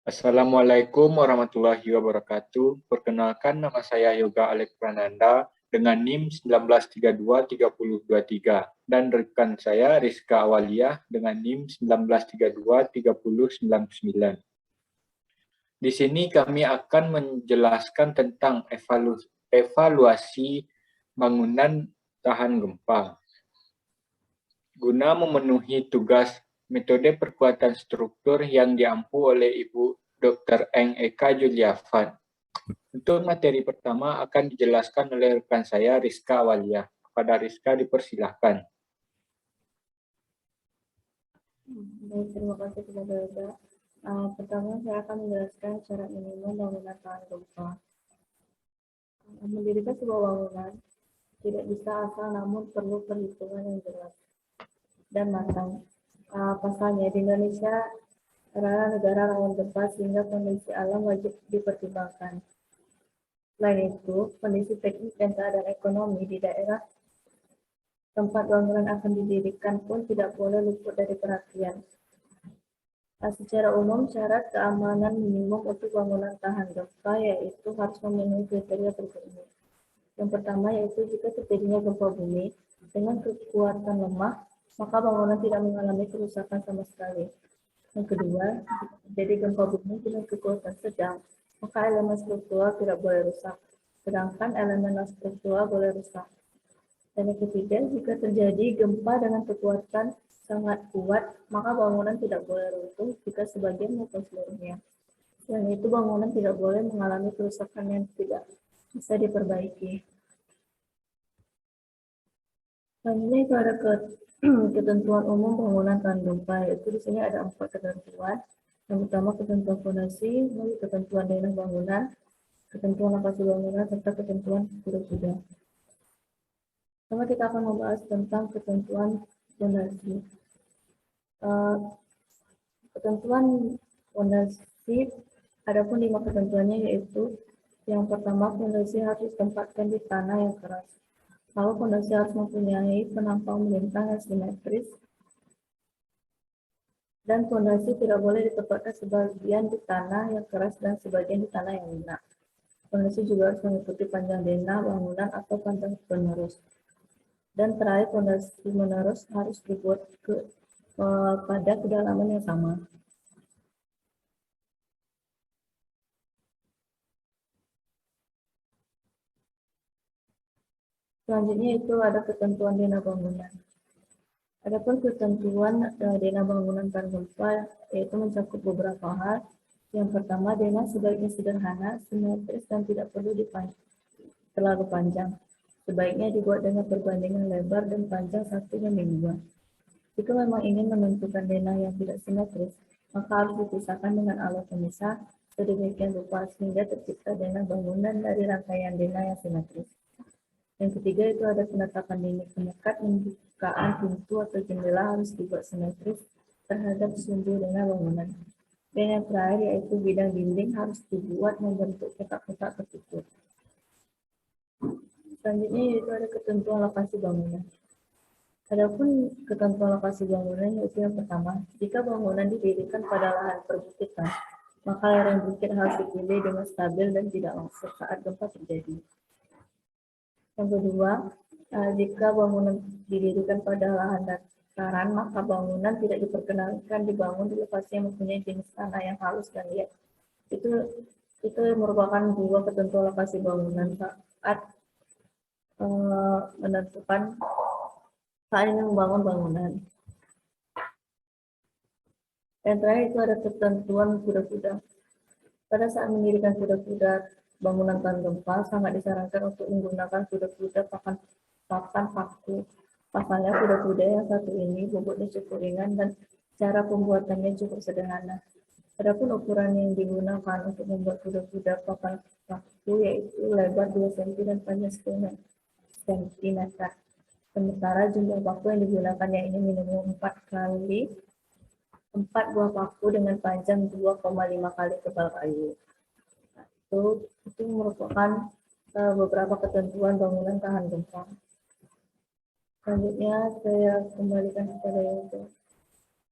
Assalamualaikum warahmatullahi wabarakatuh. Perkenalkan, nama saya Yoga Alek Prananda dengan NIM 19323023 dan rekan saya Rizka Awaliyah dengan NIM 19323099. Di sini kami akan menjelaskan tentang evaluasi bangunan tahan gempa. Guna memenuhi tugas metode perkuatan struktur yang diampu oleh Ibu Dr. Eng Eka Juliafan. Untuk materi pertama akan dijelaskan oleh rekan saya Rizka Awalia. Kepada Rizka dipersilahkan. Baik, terima kasih kepada Yoga. Pertama, saya akan menjelaskan syarat minimum bangunan tahan gempa. Mendirikan sebuah bangunan tidak bisa asal, namun perlu perhitungan yang jelas dan matang. Pasalnya, di Indonesia adalah negara rawan gempa sehingga kondisi alam wajib dipertimbangkan. Selain itu, kondisi teknis dan keadaan ekonomi di daerah tempat bangunan akan didirikan pun tidak boleh luput dari perhatian. Secara umum, syarat keamanan minimum untuk bangunan tahan gempa yaitu harus memenuhi kriteria berikut ini. Yang pertama yaitu jika terjadinya gempa bumi dengan kekuatan lemah, maka bangunan tidak mengalami kerusakan sama sekali. Yang kedua, jika terjadi gempa bumi dengan kekuatan sedang, maka elemen struktural tidak boleh rusak, sedangkan elemen non-struktural boleh rusak. Dan yang ketiga, jika terjadi gempa dengan kekuatan sangat kuat, maka bangunan tidak boleh runtuh jika sebagian maupun seluruhnya. Selain itu, bangunan tidak boleh mengalami kerusakan yang tidak bisa diperbaiki. Selanjutnya itu ada ketentuan umum bangunan tahan gempa, yaitu di sini ada 4 ketentuan. Yang pertama ketentuan fondasi, lalu ketentuan daerah bangunan, ketentuan lokasi bangunan, serta ketentuan kuda-kuda. Pertama kita akan membahas tentang ketentuan fondasi. Ketentuan fondasi ada pun 5 ketentuannya, yaitu yang pertama fondasi harus ditempatkan di tanah yang keras. Lalu fondasi harus mempunyai penampang melintang yang simetris, dan fondasi tidak boleh ditempatkan sebagian di tanah yang keras dan sebagian di tanah yang lunak. Fondasi juga harus mengikuti panjang denah bangunan atau panjang penerus. Dan terakhir, fondasi menerus harus dibuat pada kedalaman yang sama. Selanjutnya itu ada ketentuan denah bangunan. Adapun ketentuan denah bangunan tahan gempa yaitu mencakup beberapa hal. Yang pertama, denah sebaiknya sederhana, simetris, dan tidak perlu terlalu panjang. Sebaiknya dibuat dengan perbandingan lebar dan panjang 1:2. Jika memang ingin menentukan denah yang tidak simetris, maka harus dipisahkan dengan alat pemisah sedemikian rupa sehingga tercipta denah bangunan dari rangkaian denah yang simetris. Yang ketiga itu ada penetapan dinding penyekat, pembukaan pintu atau jendela harus dibuat simetris terhadap sumbu denah bangunan. Dan yang terakhir yaitu bidang dinding harus dibuat membentuk kotak-kotak tertutup. Selanjutnya yaitu ada ketentuan lokasi bangunan. Adapun ketentuan lokasi bangunan yaitu yang pertama, jika bangunan didirikan pada lahan perbukitan, maka lereng bukit harus dipilih dengan stabil dan tidak longsor saat gempa terjadi. Yang kedua, jika bangunan didirikan pada lahan dataran, maka bangunan tidak diperkenankan dibangun di lokasi yang mempunyai jenis tanah yang halus dan liat. Itu merupakan dua ketentuan lokasi bangunan saat menentukan saat ingin membangun bangunan. Dan terakhir itu ada ketentuan kuda-kuda. Pada saat mendirikan kuda-kuda bangunan tahan gempa, sangat disarankan untuk menggunakan kuda-kuda pakan paku. Pasalnya kuda-kuda yang satu ini bobotnya cukup ringan dan cara pembuatannya cukup sederhana. Adapun ukuran yang digunakan untuk membuat kuda-kuda pakan paku yaitu lebar 2 cm dan panjang 10 cm. Sementara jumlah paku yang digunakannya ini minimum 4 buah paku dengan panjang 2,5 kali tebal kayu. Itu merupakan beberapa ketentuan bangunan tahan gempa. Selanjutnya saya kembalikan kepada Yoga.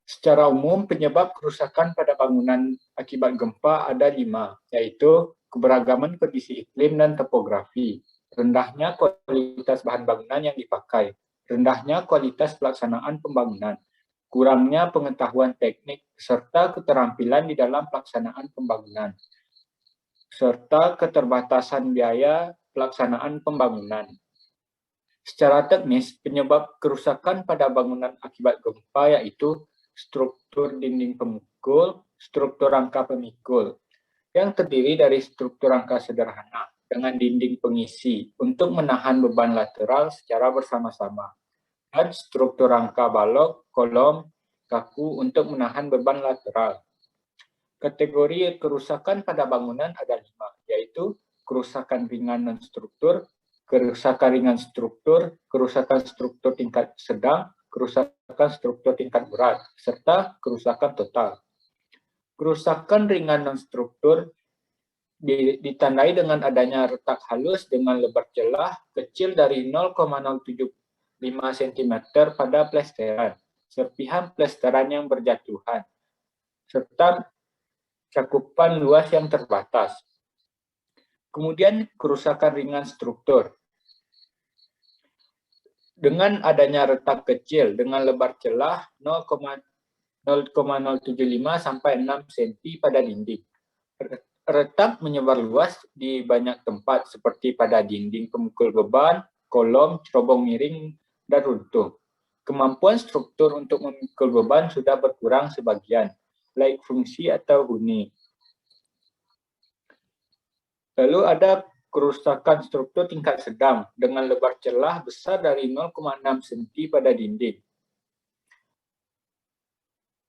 Secara umum, penyebab kerusakan pada bangunan akibat gempa ada 5, yaitu keberagaman kondisi iklim dan topografi, rendahnya kualitas bahan bangunan yang dipakai, rendahnya kualitas pelaksanaan pembangunan, kurangnya pengetahuan teknik, serta keterampilan di dalam pelaksanaan pembangunan, serta keterbatasan biaya pelaksanaan pembangunan. Secara teknis, penyebab kerusakan pada bangunan akibat gempa yaitu struktur dinding pemikul, struktur rangka pemikul, yang terdiri dari struktur rangka sederhana dengan dinding pengisi untuk menahan beban lateral secara bersama-sama, dan struktur rangka balok, kolom, kaku untuk menahan beban lateral. Kategori kerusakan pada bangunan ada 5, yaitu kerusakan ringan non-struktur, kerusakan ringan struktur, kerusakan struktur tingkat sedang, kerusakan struktur tingkat berat, serta kerusakan total. Kerusakan ringan non-struktur ditandai dengan adanya retak halus dengan lebar celah kecil dari 0,075 cm pada plesteran, serpihan plesteran yang berjatuhan, serta cakupan luas yang terbatas. Kemudian kerusakan ringan struktur. Dengan adanya retak kecil dengan lebar celah 0,075 sampai 6 cm pada dinding. Retak menyebar luas di banyak tempat seperti pada dinding pemikul beban, kolom, cerobong miring, dan runtuh. Kemampuan struktur untuk memikul beban sudah berkurang sebagian, baik fungsi atau huni. Lalu ada kerusakan struktur tingkat sedang dengan lebar celah besar dari 0,6 cm pada dinding.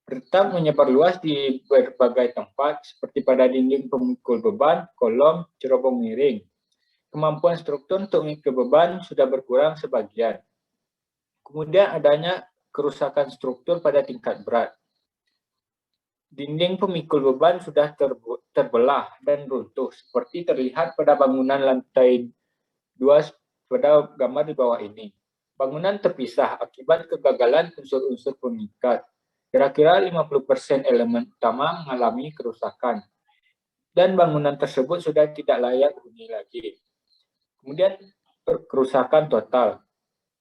Retak menyebar luas di berbagai tempat seperti pada dinding pemikul beban, kolom, cerobong miring. Kemampuan struktur untuk memikul beban sudah berkurang sebagian. Kemudian adanya kerusakan struktur pada tingkat berat. Dinding pemikul beban sudah terbelah dan runtuh seperti terlihat pada bangunan lantai 2 pada gambar di bawah ini. Bangunan terpisah akibat kegagalan unsur-unsur pengikat. Kira-kira 50% elemen utama mengalami kerusakan dan bangunan tersebut sudah tidak layak huni lagi. Kemudian kerusakan total.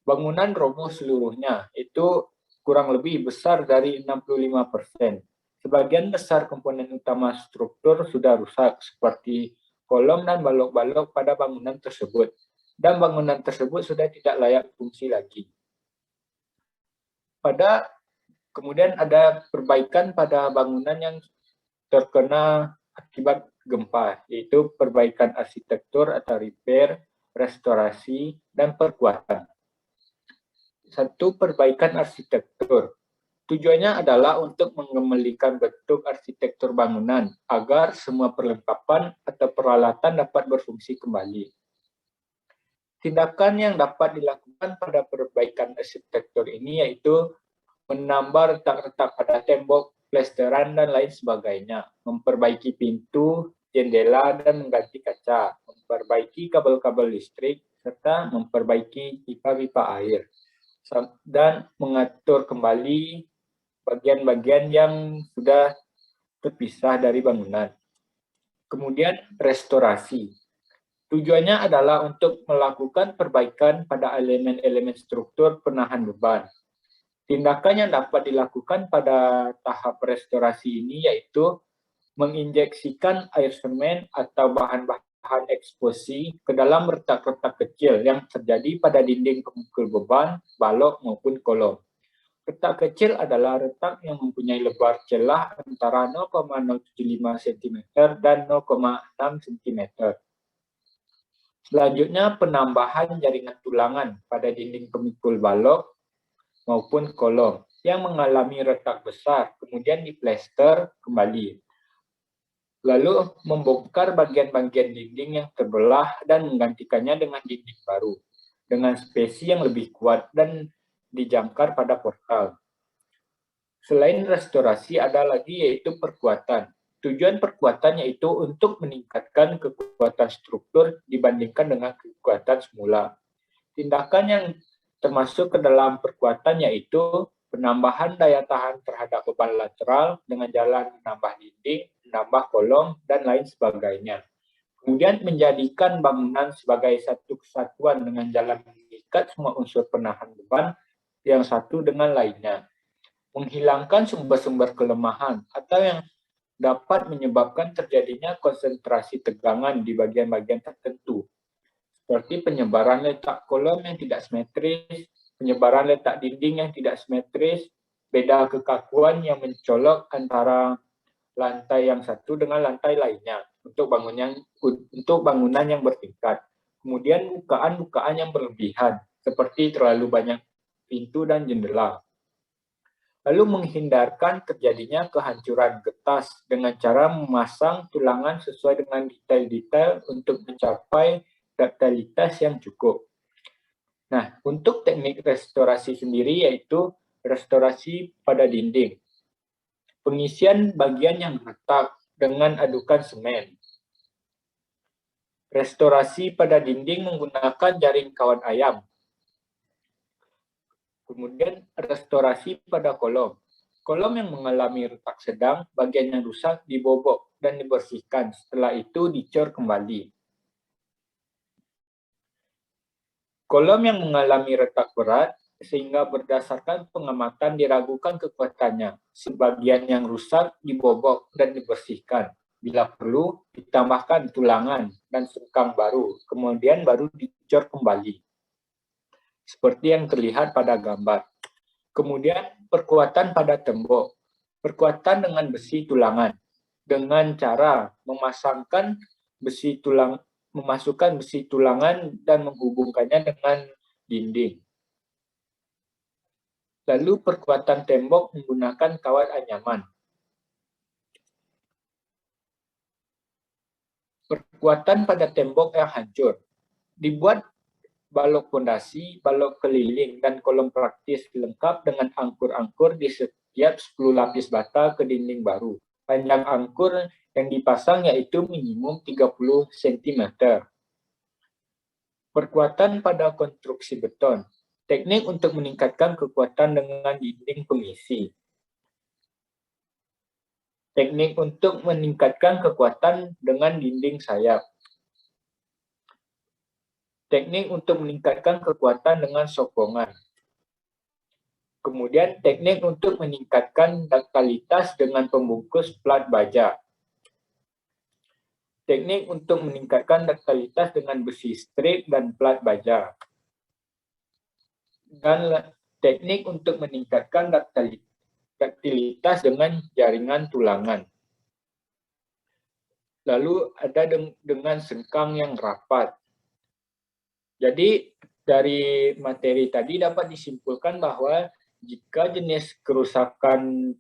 Bangunan roboh seluruhnya, itu kurang lebih besar dari 65%. Sebagian besar komponen utama struktur sudah rusak seperti kolom dan balok-balok pada bangunan tersebut, dan bangunan tersebut sudah tidak layak fungsi lagi. Kemudian ada perbaikan pada bangunan yang terkena akibat gempa, yaitu perbaikan arsitektur atau repair, restorasi, dan perkuatan. 1. Perbaikan arsitektur. Tujuannya adalah untuk mengembalikan bentuk arsitektur bangunan agar semua perlengkapan atau peralatan dapat berfungsi kembali. Tindakan yang dapat dilakukan pada perbaikan arsitektur ini yaitu menambah retak-retak pada tembok, plesteran, dan lain sebagainya, memperbaiki pintu, jendela, dan mengganti kaca, memperbaiki kabel-kabel listrik, serta memperbaiki pipa-pipa air, dan mengatur kembali bagian-bagian yang sudah terpisah dari bangunan. Kemudian restorasi. Tujuannya adalah untuk melakukan perbaikan pada elemen-elemen struktur penahan beban. Tindakan yang dapat dilakukan pada tahap restorasi ini yaitu menginjeksikan air semen atau bahan-bahan eksposi ke dalam retak-retak kecil yang terjadi pada dinding pemikul beban, balok maupun kolom. Retak kecil adalah retak yang mempunyai lebar celah antara 0,075 cm dan 0,6 cm. Selanjutnya, penambahan jaringan tulangan pada dinding pemikul balok maupun kolom yang mengalami retak besar, kemudian diplester kembali. Lalu, membongkar bagian-bagian dinding yang terbelah dan menggantikannya dengan dinding baru, dengan spesi yang lebih kuat dan dijangkar pada portal. Selain restorasi ada lagi yaitu perkuatan. Tujuan perkuatan yaitu untuk meningkatkan kekuatan struktur dibandingkan dengan kekuatan semula. Tindakan yang termasuk ke dalam perkuatan yaitu penambahan daya tahan terhadap beban lateral dengan jalan menambah dinding, menambah kolom, dan lain sebagainya. Kemudian menjadikan bangunan sebagai satu kesatuan dengan jalan mengikat semua unsur penahan beban yang satu dengan lainnya. Menghilangkan sumber-sumber kelemahan atau yang dapat menyebabkan terjadinya konsentrasi tegangan di bagian-bagian tertentu, seperti penyebaran letak kolom yang tidak simetris, penyebaran letak dinding yang tidak simetris, beda kekakuan yang mencolok antara lantai yang satu dengan lantai lainnya untuk bangunan yang bertingkat. Kemudian bukaan-bukaan yang berlebihan, seperti terlalu banyak pintu dan jendela. Lalu menghindarkan terjadinya kehancuran getas dengan cara memasang tulangan sesuai dengan detail-detail untuk mencapai duktilitas yang cukup. Nah, untuk teknik restorasi sendiri yaitu restorasi pada dinding. Pengisian bagian yang retak dengan adukan semen. Restorasi pada dinding menggunakan jaring kawan ayam. Kemudian restorasi pada kolom. Kolom yang mengalami retak sedang, bagian yang rusak dibobok dan dibersihkan. Setelah itu dicor kembali. Kolom yang mengalami retak berat, sehingga berdasarkan pengamatan diragukan kekuatannya. Sebagian yang rusak dibobok dan dibersihkan. Bila perlu, ditambahkan tulangan dan sengkang baru, kemudian baru dicor kembali. Seperti yang terlihat pada gambar. Kemudian perkuatan pada tembok. Perkuatan dengan besi tulangan. Dengan cara memasangkan memasukkan besi tulangan dan menghubungkannya dengan dinding. Lalu perkuatan tembok menggunakan kawat anyaman. Perkuatan pada tembok yang hancur. Dibuat balok pondasi, balok keliling, dan kolom praktis lengkap dengan angkur-angkur di setiap 10 lapis bata ke dinding baru. Panjang angkur yang dipasang yaitu minimum 30 cm. Perkuatan pada konstruksi beton. Teknik untuk meningkatkan kekuatan dengan dinding pengisi. Teknik untuk meningkatkan kekuatan dengan dinding sayap. Teknik untuk meningkatkan kekuatan dengan sokongan. Kemudian teknik untuk meningkatkan duktilitas dengan pembungkus plat baja. Teknik untuk meningkatkan duktilitas dengan besi strip dan plat baja. Dan teknik untuk meningkatkan duktilitas dengan jaringan tulangan. Lalu ada dengan sengkang yang rapat. Jadi dari materi tadi dapat disimpulkan bahwa jika jenis kerusakan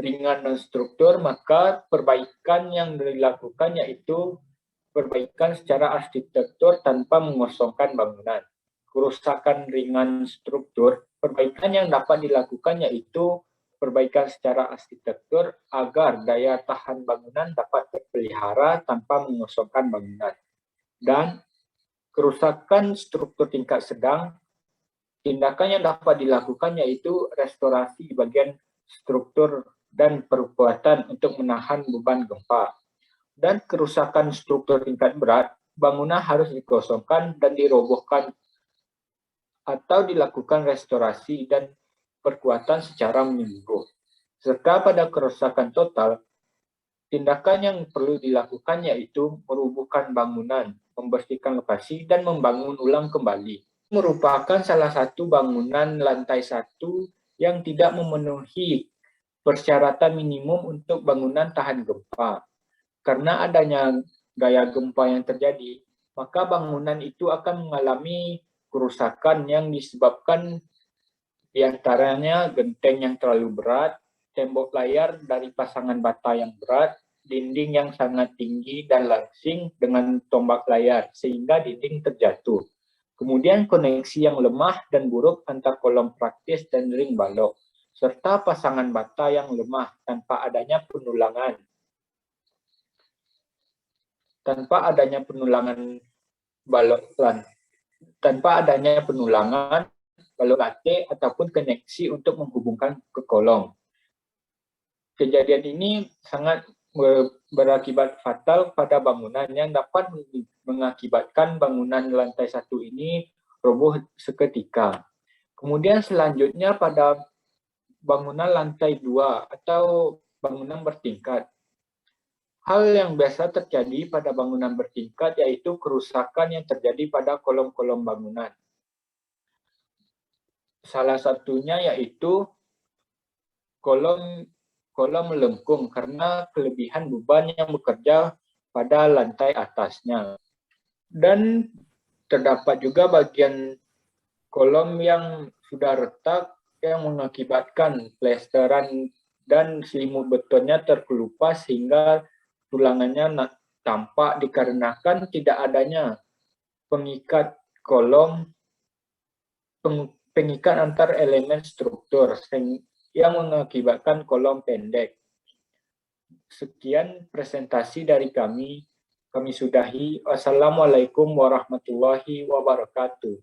ringan dan struktur, maka perbaikan yang dilakukan yaitu perbaikan secara arsitektur tanpa mengosongkan bangunan. Kerusakan ringan struktur, perbaikan yang dapat dilakukan yaitu perbaikan secara arsitektur agar daya tahan bangunan dapat terpelihara tanpa mengosongkan bangunan. Dan kerusakan struktur tingkat sedang, tindakan yang dapat dilakukan yaitu restorasi bagian struktur dan perkuatan untuk menahan beban gempa. Dan kerusakan struktur tingkat berat, bangunan harus dikosongkan dan dirobohkan atau dilakukan restorasi dan perkuatan secara menyeluruh. Serta pada kerusakan total, tindakan yang perlu dilakukan yaitu merubuhkan bangunan, membersihkan lokasi, dan membangun ulang kembali. Merupakan salah satu bangunan lantai 1 yang tidak memenuhi persyaratan minimum untuk bangunan tahan gempa. Karena adanya gaya gempa yang terjadi, maka bangunan itu akan mengalami kerusakan yang disebabkan diantaranya genteng yang terlalu berat, tembok layar dari pasangan bata yang berat, dinding yang sangat tinggi dan langsing dengan tombak layar sehingga dinding terjatuh. Kemudian koneksi yang lemah dan buruk antar kolom praktis dan ring balok, serta pasangan bata yang lemah tanpa adanya penulangan. Tanpa adanya penulangan balok lantai ataupun koneksi untuk menghubungkan ke kolong. Kejadian ini sangat berakibat fatal pada bangunan yang dapat mengakibatkan bangunan lantai 1 ini roboh seketika. Kemudian selanjutnya pada bangunan lantai 2 atau bangunan bertingkat. Hal yang biasa terjadi pada bangunan bertingkat yaitu kerusakan yang terjadi pada kolom-kolom bangunan. Salah satunya yaitu kolom melengkung karena kelebihan beban yang bekerja pada lantai atasnya. Dan terdapat juga bagian kolom yang sudah retak yang mengakibatkan plesteran dan selimut betonnya terkelupas hingga tulangannya tampak dikarenakan tidak adanya pengikat kolom, pengikat antar elemen struktur yang mengakibatkan kolom pendek. Sekian presentasi dari kami. Kami sudahi. Wassalamualaikum warahmatullahi wabarakatuh.